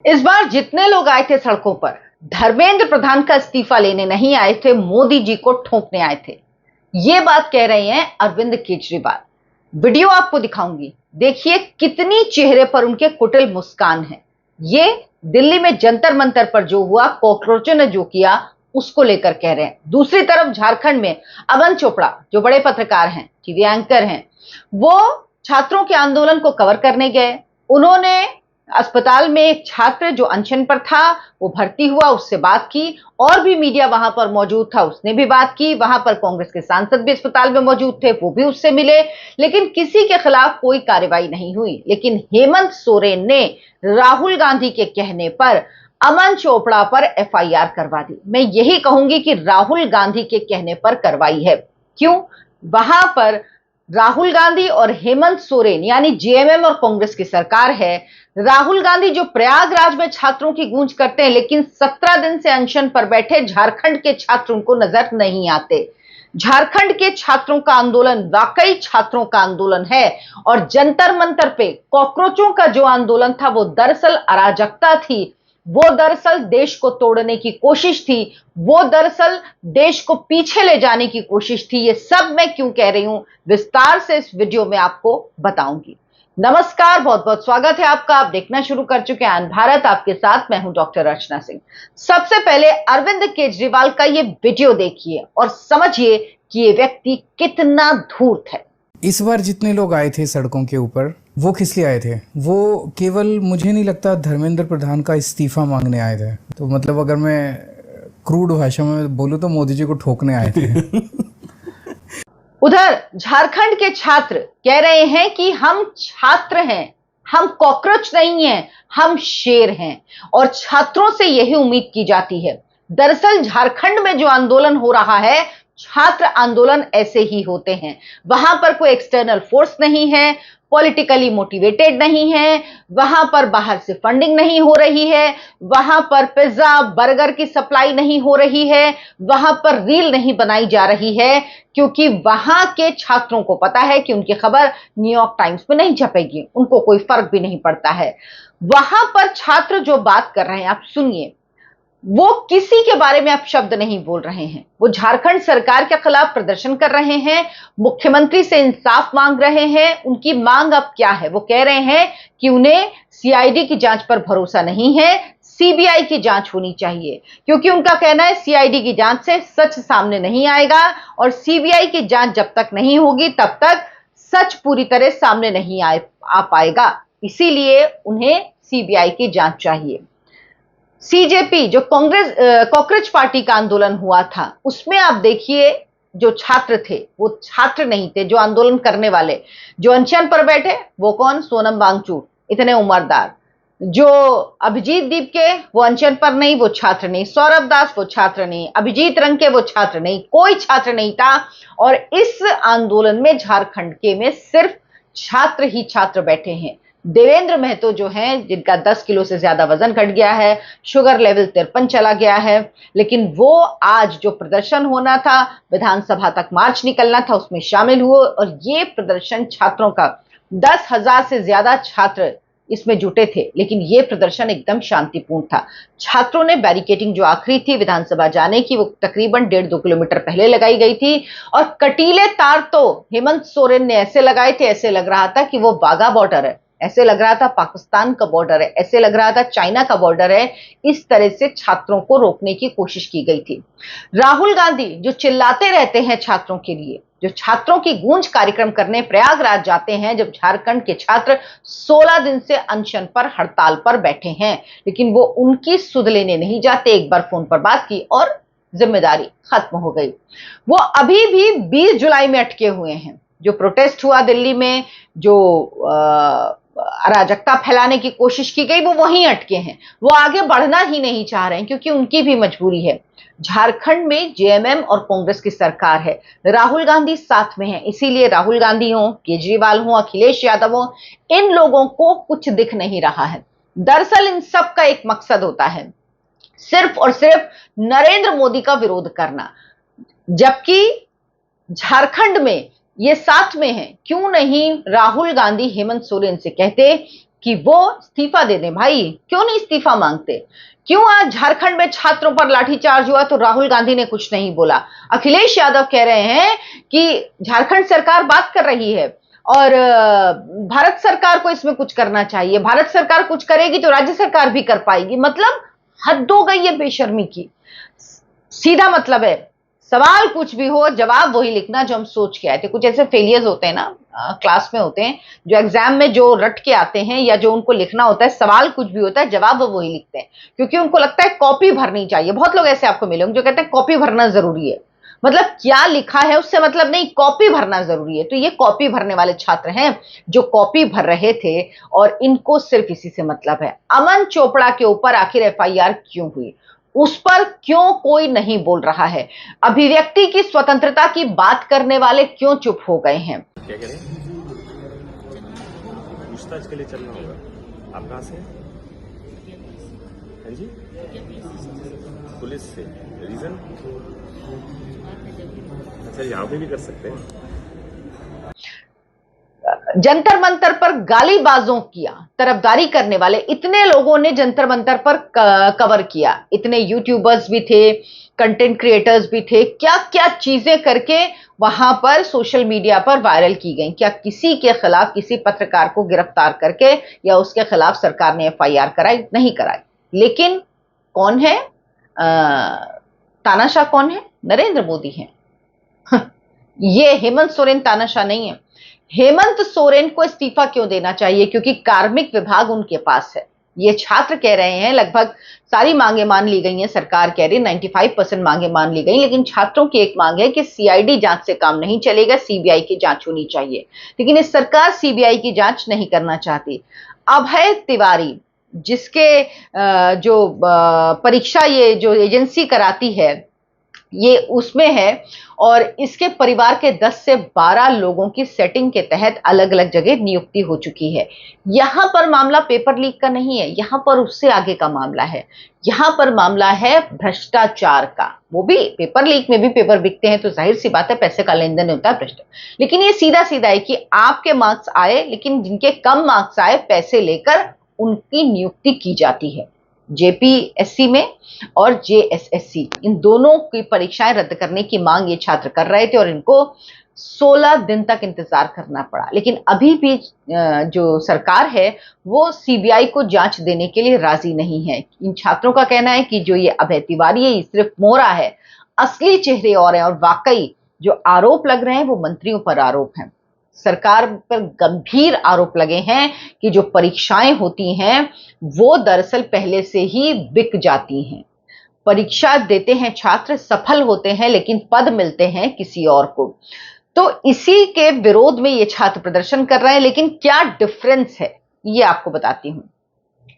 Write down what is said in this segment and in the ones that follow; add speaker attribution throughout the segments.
Speaker 1: इस बार जितने लोग आए थे सड़कों पर, धर्मेंद्र प्रधान का इस्तीफा लेने नहीं आए थे, मोदी जी को ठोंकने आए थे। ये बात कह रहे हैं अरविंद केजरीवाल। वीडियो आपको दिखाऊंगी, देखिए कितनी चेहरे पर उनके कुटिल मुस्कान है। ये दिल्ली में जंतर मंतर पर जो हुआ, कॉकरोचों ने जो किया, उसको लेकर कह रहे हैं। दूसरी तरफ झारखंड में अमन चोपड़ा, जो बड़े पत्रकार हैं, टीवी एंकर हैं, वो छात्रों के आंदोलन को कवर करने गए। उन्होंने अस्पताल में एक छात्र जो अनशन पर था, वो भर्ती हुआ, उससे बात की। और भी मीडिया वहां पर मौजूद था, उसने भी बात की। वहां पर कांग्रेस के सांसद भी अस्पताल में मौजूद थे, वो भी उससे मिले। लेकिन किसी के खिलाफ कोई कार्रवाई नहीं हुई। लेकिन हेमंत सोरेन ने राहुल गांधी के कहने पर अमन चोपड़ा पर एफआईआर करवा दी। मैं यही कहूंगी कि राहुल गांधी के कहने पर करवाई है। क्यों? वहां पर राहुल गांधी और हेमंत सोरेन यानी जेएमएम और कांग्रेस की सरकार है। राहुल गांधी जो प्रयागराज में छात्रों की गूंज करते हैं, लेकिन 17 दिन से अनशन पर बैठे झारखंड के छात्र उनको नजर नहीं आते। झारखंड के छात्रों का आंदोलन वाकई छात्रों का आंदोलन है। और जंतर मंतर पे कॉकरोचों का जो आंदोलन था, वो दरअसल अराजकता थी। वो दरअसल देश को तोड़ने की कोशिश थी। वो दरअसल देश को पीछे ले जाने की कोशिश थी। ये सब मैं क्यों कह रही हूं, विस्तार से इस वीडियो में आपको बताऊंगी। नमस्कार, बहुत बहुत स्वागत है आपका। आप देखना शुरू कर चुके हैं आन भारत। आपके साथ मैं हूं डॉक्टर अर्चना सिंह। सबसे पहले अरविंद केजरीवाल का ये वीडियो देखिए और समझिए कि ये व्यक्ति कितना धूर्त है।
Speaker 2: इस बार जितने लोग आए थे सड़कों के ऊपर, वो किस लिए आए थे? वो केवल, मुझे नहीं लगता, धर्मेंद्र प्रधान का इस्तीफा मांगने आए थे। तो मतलब अगर मैं क्रूड भाषा में बोलूं तो मोदी जी को ठोकने आए थे।
Speaker 1: उधर झारखंड के छात्र कह रहे हैं कि हम छात्र हैं, हम कॉकरोच नहीं हैं, हम शेर हैं। और छात्रों से यही उम्मीद की जाती है। दरअसल झारखंड में जो आंदोलन हो रहा है, छात्र आंदोलन ऐसे ही होते हैं। वहां पर कोई एक्सटर्नल फोर्स नहीं है, पॉलिटिकली मोटिवेटेड नहीं है, वहां पर बाहर से फंडिंग नहीं हो रही है, वहां पर पिज्जा बर्गर की सप्लाई नहीं हो रही है, वहां पर रील नहीं बनाई जा रही है। क्योंकि वहां के छात्रों को पता है कि उनकी खबर न्यूयॉर्क टाइम्स में नहीं छपेगी, उनको कोई फर्क भी नहीं पड़ता है। वहां पर छात्र जो बात कर रहे हैं, आप सुनिए। वो किसी के बारे में आप शब्द नहीं बोल रहे हैं। वो झारखंड सरकार के खिलाफ प्रदर्शन कर रहे हैं, मुख्यमंत्री से इंसाफ मांग रहे हैं। उनकी मांग अब क्या है? वो कह रहे हैं कि उन्हें सीआईडी की जांच पर भरोसा नहीं है, सीबीआई की जांच होनी चाहिए। क्योंकि उनका कहना है सीआईडी की जांच से सच सामने नहीं आएगा, और सीबीआई की जांच जब तक नहीं होगी तब तक सच पूरी तरह सामने नहीं आ पाएगा। इसीलिए उन्हें सीबीआई की जांच चाहिए। सीजेपी, जो कांग्रेस कॉकरोच पार्टी का आंदोलन हुआ था, उसमें आप देखिए जो छात्र थे वो छात्र नहीं थे। जो आंदोलन करने वाले, जो अनशन पर बैठे, वो कौन? सोनम वांगचुक, इतने उम्रदार। जो अभिजीत दीप के, वो अनशन पर नहीं, वो छात्र नहीं। सौरभ दास, वो छात्र नहीं। अभिजीत रंग, वो छात्र नहीं। कोई छात्र नहीं था। और इस आंदोलन में झारखंड के में सिर्फ छात्र ही छात्र बैठे हैं। देवेंद्र महतो जो हैं, जिनका 10 किलो से ज्यादा वजन घट गया है, शुगर लेवल 53 चला गया है, लेकिन वो आज जो प्रदर्शन होना था, विधानसभा तक मार्च निकलना था, उसमें शामिल हुए। और ये प्रदर्शन छात्रों का 10,000 से ज्यादा छात्र इसमें जुटे थे। लेकिन ये प्रदर्शन एकदम शांतिपूर्ण था। छात्रों ने बैरिकेडिंग जो आखिरी थी विधानसभा जाने की, वो तकरीबन 1.5-2 किलोमीटर पहले लगाई गई थी। और कटीले तार तो हेमंत सोरेन ने ऐसे लगाए थे, ऐसे लग रहा था कि वो वाघा बॉर्डर है, ऐसे लग रहा था पाकिस्तान का बॉर्डर है, ऐसे लग रहा था चाइना का बॉर्डर है। इस तरह से छात्रों को रोकने की कोशिश की गई थी। राहुल गांधी जो चिल्लाते रहते हैं छात्रों के लिए, जो छात्रों की गूंज कार्यक्रम करने प्रयागराज जाते हैं, जब झारखंड के छात्र 16 दिन से अनशन पर, हड़ताल पर बैठे हैं, लेकिन वो उनकी सुध लेने नहीं जाते। एक बार फोन पर बात की और जिम्मेदारी खत्म हो गई। वो अभी भी 20 जुलाई में अटके हुए हैं। जो प्रोटेस्ट हुआ दिल्ली में, जो अराजकता फैलाने की कोशिश की गई, वो वहीं अटके हैं। वो आगे बढ़ना ही नहीं चाह रहे हैं, क्योंकि उनकी भी मजबूरी है। झारखंड में जेएमएम और कांग्रेस की सरकार है, राहुल गांधी साथ में है। इसीलिए राहुल गांधी हो, केजरीवाल हो, अखिलेश यादव हो, इन लोगों को कुछ दिख नहीं रहा है। दरअसल इन सब का एक मकसद होता है, सिर्फ और सिर्फ नरेंद्र मोदी का विरोध करना। जबकि झारखंड में ये साथ में है। क्यों नहीं राहुल गांधी हेमंत सोरेन से कहते कि वो इस्तीफा दे दें। भाई क्यों नहीं इस्तीफा मांगते? क्यों आज झारखंड में छात्रों पर लाठीचार्ज हुआ तो राहुल गांधी ने कुछ नहीं बोला? अखिलेश यादव कह रहे हैं कि झारखंड सरकार बात कर रही है और भारत सरकार को इसमें कुछ करना चाहिए, भारत सरकार कुछ करेगी तो राज्य सरकार भी कर पाएगी। मतलब हद हो गई है बेशर्मी की। सीधा मतलब है, सवाल कुछ भी हो जवाब वही लिखना जो हम सोच के आए थे। कुछ ऐसे फेलियर्स होते हैं ना, क्लास में होते हैं, जो एग्जाम में जो रट के आते हैं या जो उनको लिखना होता है, सवाल कुछ भी होता है जवाब वो वही लिखते हैं, क्योंकि उनको लगता है कॉपी भरनी चाहिए। बहुत लोग ऐसे आपको मिलेंगे जो कहते हैं कॉपी भरना जरूरी है। मतलब क्या लिखा है उससे मतलब नहीं, कॉपी भरना जरूरी है। तो ये कॉपी भरने वाले छात्र हैं जो कॉपी भर रहे थे और इनको सिर्फ इसी से मतलब है। अमन चोपड़ा के ऊपर आखिर एफआईआर क्यों हुई, उस पर क्यों कोई नहीं बोल रहा है? अभिव्यक्ति की स्वतंत्रता की बात करने वाले क्यों चुप हो गए हैं?
Speaker 3: क्या करें? पूछताछ के लिए चलना होगा। आप कहाँ से हैं? हाँ जी, पुलिस से। रीजन? अच्छा, यहाँ पे भी कर सकते हैं।
Speaker 1: जंतर मंतर पर गालीबाजों किया तरफदारी करने वाले इतने लोगों ने जंतर मंतर पर कवर किया, इतने यूट्यूबर्स भी थे, कंटेंट क्रिएटर्स भी थे, क्या क्या चीजें करके वहां पर सोशल मीडिया पर वायरल की गई। क्या किसी के खिलाफ, किसी पत्रकार को गिरफ्तार करके या उसके खिलाफ सरकार ने एफआईआर कराई? नहीं कराई। लेकिन कौन है तानाशाह? कौन है? नरेंद्र मोदी है। ये हेमंत सोरेन तानाशाह नहीं है। हेमंत सोरेन को इस्तीफा क्यों देना चाहिए? क्योंकि कार्मिक विभाग उनके पास है। ये छात्र कह रहे हैं, लगभग सारी मांगे मान ली गई हैं, सरकार कह रही है 95% मांगे मान ली गई, लेकिन छात्रों की एक मांग है कि सीआईडी जांच से काम नहीं चलेगा, सीबीआई की जांच होनी चाहिए। लेकिन इस सरकार सीबीआई की जांच नहीं करना चाहती। अभय तिवारी, जिसके जो परीक्षा ये जो एजेंसी कराती है ये उसमें है, और इसके परिवार के 10 से 12 लोगों की सेटिंग के तहत अलग अलग जगह नियुक्ति हो चुकी है। यहां पर मामला पेपर लीक का नहीं है, यहां पर उससे आगे का मामला है। यहां पर मामला है भ्रष्टाचार का। वो भी पेपर लीक में भी पेपर बिकते हैं तो जाहिर सी बात है पैसे का लेन देन होता है, भ्रष्टाचार। लेकिन ये सीधा सीधा है कि आपके मार्क्स आए, लेकिन जिनके कम मार्क्स आए पैसे लेकर उनकी नियुक्ति की जाती है। जेपीएससी में और जेएसएससी, इन दोनों की परीक्षाएं रद्द करने की मांग ये छात्र कर रहे थे और इनको 16 दिन तक इंतजार करना पड़ा। लेकिन अभी भी जो सरकार है वो सीबीआई को जांच देने के लिए राजी नहीं है। इन छात्रों का कहना है कि जो ये अभय तिवारी है ये सिर्फ मोहरा है, असली चेहरे और हैं। और वाकई जो आरोप लग रहे हैं वो मंत्रियों पर आरोप हैं, सरकार पर गंभीर आरोप लगे हैं कि जो परीक्षाएं होती हैं वो दरअसल पहले से ही बिक जाती हैं। परीक्षा देते हैं छात्र, सफल होते हैं, लेकिन पद मिलते हैं किसी और को। तो इसी के विरोध में ये छात्र प्रदर्शन कर रहे हैं। लेकिन क्या डिफरेंस है ये आपको बताती हूं।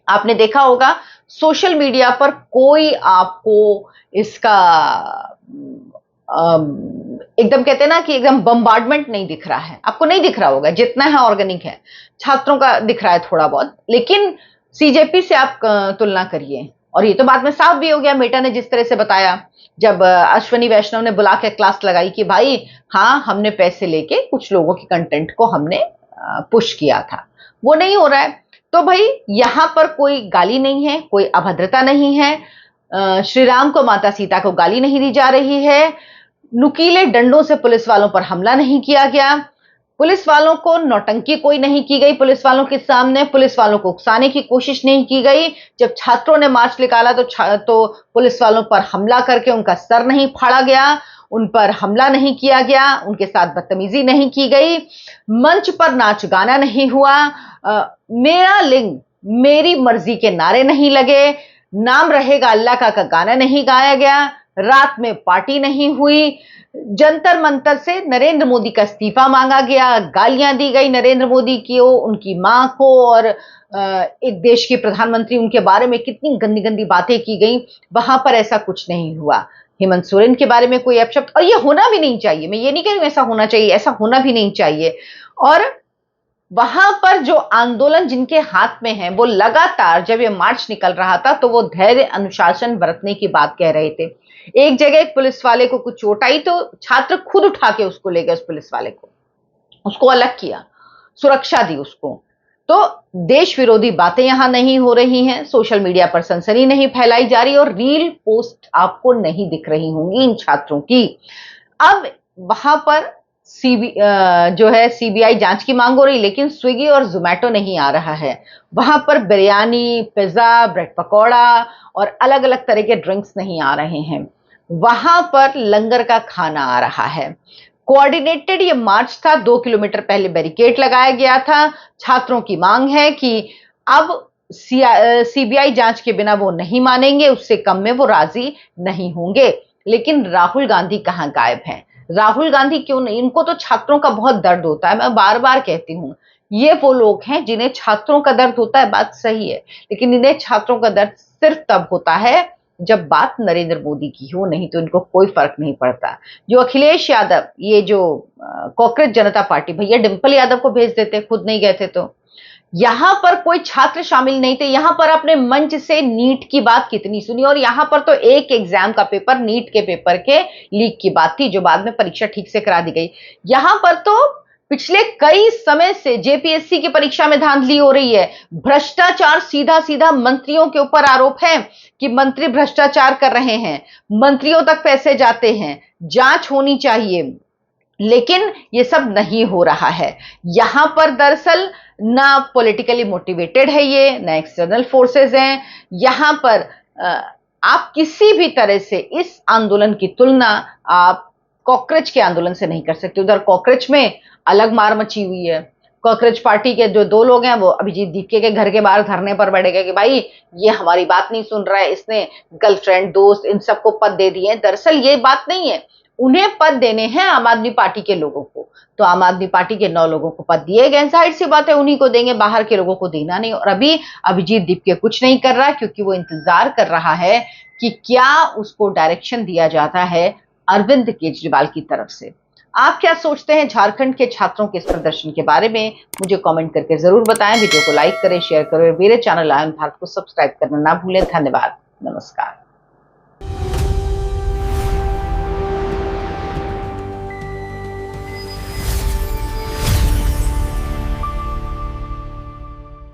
Speaker 1: आपने देखा होगा सोशल मीडिया पर कोई आपको इसका एकदम कहते हैं ना कि एकदम बम्बार्डमेंट नहीं दिख रहा है, आपको नहीं दिख रहा होगा। जितना है ऑर्गेनिक है, छात्रों का दिख रहा है थोड़ा बहुत, लेकिन सीजेपी से आप तुलना करिए। और ये तो बाद में साफ भी हो गया, मेटा ने जिस तरह से बताया, जब अश्वनी वैष्णव ने बुला के क्लास लगाई कि भाई हाँ हमने पैसे लेके कुछ लोगों के कंटेंट को हमने पुश किया था, वो नहीं हो रहा है। तो भाई यहां पर कोई गाली नहीं है, कोई अभद्रता नहीं है, श्री राम को माता सीता को गाली नहीं दी जा रही है, नुकीले डंडों से पुलिस वालों पर हमला नहीं किया गया, पुलिस वालों को नौटंकी कोई नहीं की गई, पुलिस वालों के सामने पुलिस वालों को उकसाने की कोशिश नहीं की गई। जब छात्रों ने मार्च निकाला तो पुलिस वालों पर हमला करके उनका सर नहीं फाड़ा गया, उन पर हमला नहीं किया गया, उनके साथ बदतमीजी नहीं की गई, मंच पर नाच गाना नहीं हुआ, मेरा लिंग मेरी मर्जी के नारे नहीं लगे, नाम रहेगा अल्लाह का गाना नहीं गाया गया, रात में पार्टी नहीं हुई, जंतर मंतर से नरेंद्र मोदी का इस्तीफा मांगा गया, गालियां दी गई नरेंद्र मोदी को, उनकी मां को, और एक देश के प्रधानमंत्री उनके बारे में कितनी गंदी गंदी बातें की गई। वहां पर ऐसा कुछ नहीं हुआ। हेमंत सोरेन के बारे में कोई अपशब्द, और ये होना भी नहीं चाहिए, मैं ये नहीं कह रही ऐसा होना चाहिए, ऐसा होना भी नहीं चाहिए। और वहां पर जो आंदोलन जिनके हाथ में है वो लगातार, जब ये मार्च निकल रहा था तो वो धैर्य अनुशासन बरतने की बात कह रहे थे। एक जगह एक पुलिस वाले को कुछ चोट आई तो छात्र खुद उठा के उसको ले गए, उस पुलिस वाले को, उसको अलग किया, सुरक्षा दी उसको। तो देश विरोधी बातें यहां नहीं हो रही हैं, सोशल मीडिया पर सनसनी नहीं फैलाई जा रही और रील पोस्ट आपको नहीं दिख रही होंगी इन छात्रों की। अब वहां पर जो है सीबीआई जांच की मांग हो रही, लेकिन स्विगी और जोमेटो नहीं आ रहा है। वहां पर बिरयानी, पिज्जा, ब्रेड पकौड़ा और अलग अलग तरह के ड्रिंक्स नहीं आ रहे हैं। वहां पर लंगर का खाना आ रहा है। कोऑर्डिनेटेड ये मार्च था, 2 किलोमीटर पहले बैरिकेड लगाया गया था। छात्रों की मांग है कि अब सीबीआई जांच के बिना वो नहीं मानेंगे, उससे कम में वो राजी नहीं होंगे। लेकिन राहुल गांधी कहां गायब हैं? राहुल गांधी क्यों नहीं? इनको तो छात्रों का बहुत दर्द होता है, मैं बार बार कहती हूं। ये वो लोग हैं जिन्हें छात्रों का दर्द होता है, बात सही है, लेकिन इन्हें छात्रों का दर्द सिर्फ तब होता है जब बात नरेंद्र मोदी की हो, नहीं तो इनको कोई फर्क नहीं पड़ता। जो अखिलेश यादव, ये जो कॉकरोच जनता पार्टी, भैया डिंपल यादव को भेज देते, खुद नहीं गए थे। तो यहां पर कोई छात्र शामिल नहीं थे। यहां पर अपने मंच से नीट की बात कितनी सुनी, और यहां पर तो एक एग्जाम का पेपर, नीट के पेपर के लीक की बात थी, जो बाद में परीक्षा ठीक से करा दी गई। यहां पर तो पिछले कई समय से जेपीएससी की परीक्षा में धांधली हो रही है। भ्रष्टाचार, सीधा सीधा मंत्रियों के ऊपर आरोप है कि मंत्री भ्रष्टाचार कर रहे हैं, मंत्रियों तक पैसे जाते हैं, जांच होनी चाहिए, लेकिन ये सब नहीं हो रहा है। यहां पर दरअसल ना पॉलिटिकली मोटिवेटेड है ये, ना एक्सटर्नल फोर्सेस हैं। यहां पर आप किसी भी तरह से इस आंदोलन की तुलना आप कॉकरोच के आंदोलन से नहीं कर सकते। उधर कॉकरोच में अलग मार मची हुई है। कॉकरोच पार्टी के जो 2 लोग हैं, वो अभिजीत दीपके के घर के बाहर धरने पर बैठ गए कि भाई ये हमारी बात नहीं सुन रहा है, इसने गर्लफ्रेंड, दोस्त, इन सबको पद दे दिए। दरअसल ये बात नहीं है, उन्हें पद देने हैं आम आदमी पार्टी के लोगों को। तो आम आदमी पार्टी के 9 लोगों को पद दिए गए, जाहिर सी बात है उन्हीं को देंगे, बाहर के लोगों को देना नहीं। और अभी अभिजीत दीपके कुछ नहीं कर रहा, क्योंकि वो इंतजार कर रहा है कि क्या उसको डायरेक्शन दिया जाता है अरविंद केजरीवाल की तरफ से। आप क्या सोचते हैं झारखंड के छात्रों के इस प्रदर्शन के बारे में? मुझे कमेंट करके जरूर बताएं। वीडियो को लाइक करें, शेयर करें, मेरे चैनल आयन भारत को सब्सक्राइब करना ना भूलें। धन्यवाद, नमस्कार।